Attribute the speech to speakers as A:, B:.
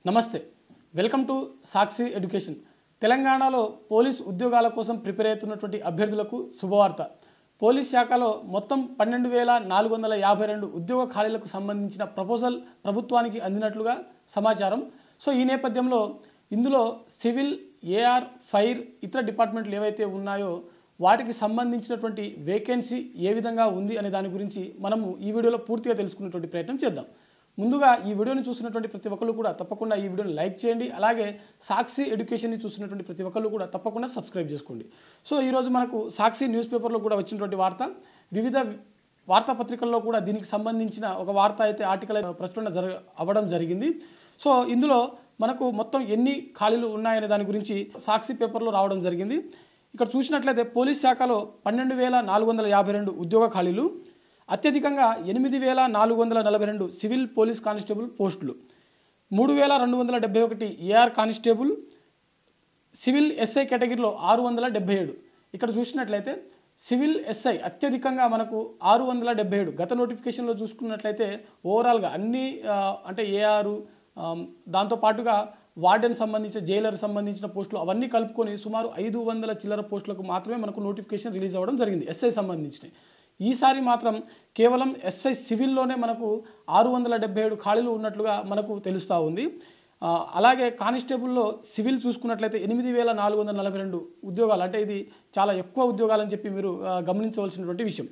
A: నమస్తే welcome to Sakshi education తెలంగాణలో police ఉద్యోగాల కోసం ప్రిపేర్ అవుతున్నటువంటి అభ్యర్థులకు శుభవార్త పోలీస్ శాఖలో మొత్తం 12452 ఉద్యోగ ఖాళీలకు సంబంధించిన ప్రపోజల్ ప్రభుత్వానికి అందినట్లుగా సమాచారం సో ఈ నేపథ్యంలో ఇందులో సివిల్ ఏఆర్ ఫైర్ ఇతర డిపార్ట్మెంట్లు ఏవైతే ఉన్నాయో వాటికి సంబంధించినటువంటి వేకెన్సీ ఏ విధంగా ఉంది అనే దాని గురించి మనము ఈ వీడియోలో పూర్తిగా తెలుసుకునేటువంటి ప్రయత్నం చేద్దాం ముందుగా ఈ వీడియోని చూస్తున్నటువంటి ప్రతి ఒక్కరు కూడా తప్పకుండా ఈ వీడియోని లైక్ చేయండి అలాగే సాక్షి ఎడ్యుకేషన్ని చూస్తున్నటువంటి ప్రతి ఒక్కరు కూడా తప్పకుండా సబ్స్క్రైబ్ చేసుకోండి సో ఈరోజు మనకు సాక్షి న్యూస్ పేపర్లో కూడా వచ్చినటువంటి వార్త వివిధ వార్తాపత్రికల్లో కూడా దీనికి సంబంధించిన ఒక వార్త అయితే ఆర్టికల్ ప్రచురణ అవ్వడం జరిగింది సో ఇందులో మనకు మొత్తం ఎన్ని ఖాళీలు ఉన్నాయనే దాని గురించి సాక్షి పేపర్లో రావడం జరిగింది ఇక్కడ చూసినట్లయితే పోలీస్ శాఖలో 12452 ఉద్యోగ ఖాళీలు అత్యధికంగా 8442 సివిల్ పోలీస్ కానిస్టేబుల్ పోస్టులు 3271 ఏఆర్ కానిస్టేబుల్ సివిల్ ఎస్ఐ కేటగిరీలో 677 ఇక్కడ చూసినట్లయితే సివిల్ ఎస్ఐ అత్యధికంగా మనకు 677 గత నోటిఫికేషన్లో చూసుకున్నట్లయితే ఓవరాల్గా అన్ని అంటే ఏఆర్ దాంతోపాటుగా వార్డెన్ సంబంధించిన జైలర్ సంబంధించిన పోస్టులు అవన్నీ కలుపుకొని సుమారు 500 చిల్లర పోస్టులకు మాత్రమే మనకు నోటిఫికేషన్ రిలీజ్ అవ్వడం జరిగింది ఎస్ఐ సంబంధించినవి ఈసారి మాత్రం కేవలం ఎస్ఐ సివిల్లోనే మనకు 677 ఖాళీలు ఉన్నట్లుగా మనకు తెలుస్తూ ఉంది అలాగే కానిస్టేబుల్లో సివిల్ చూసుకున్నట్లయితే 8442 ఉద్యోగాలు అంటే ఇది చాలా ఎక్కువ ఉద్యోగాలని చెప్పి మీరు గమనించవలసినటువంటి విషయం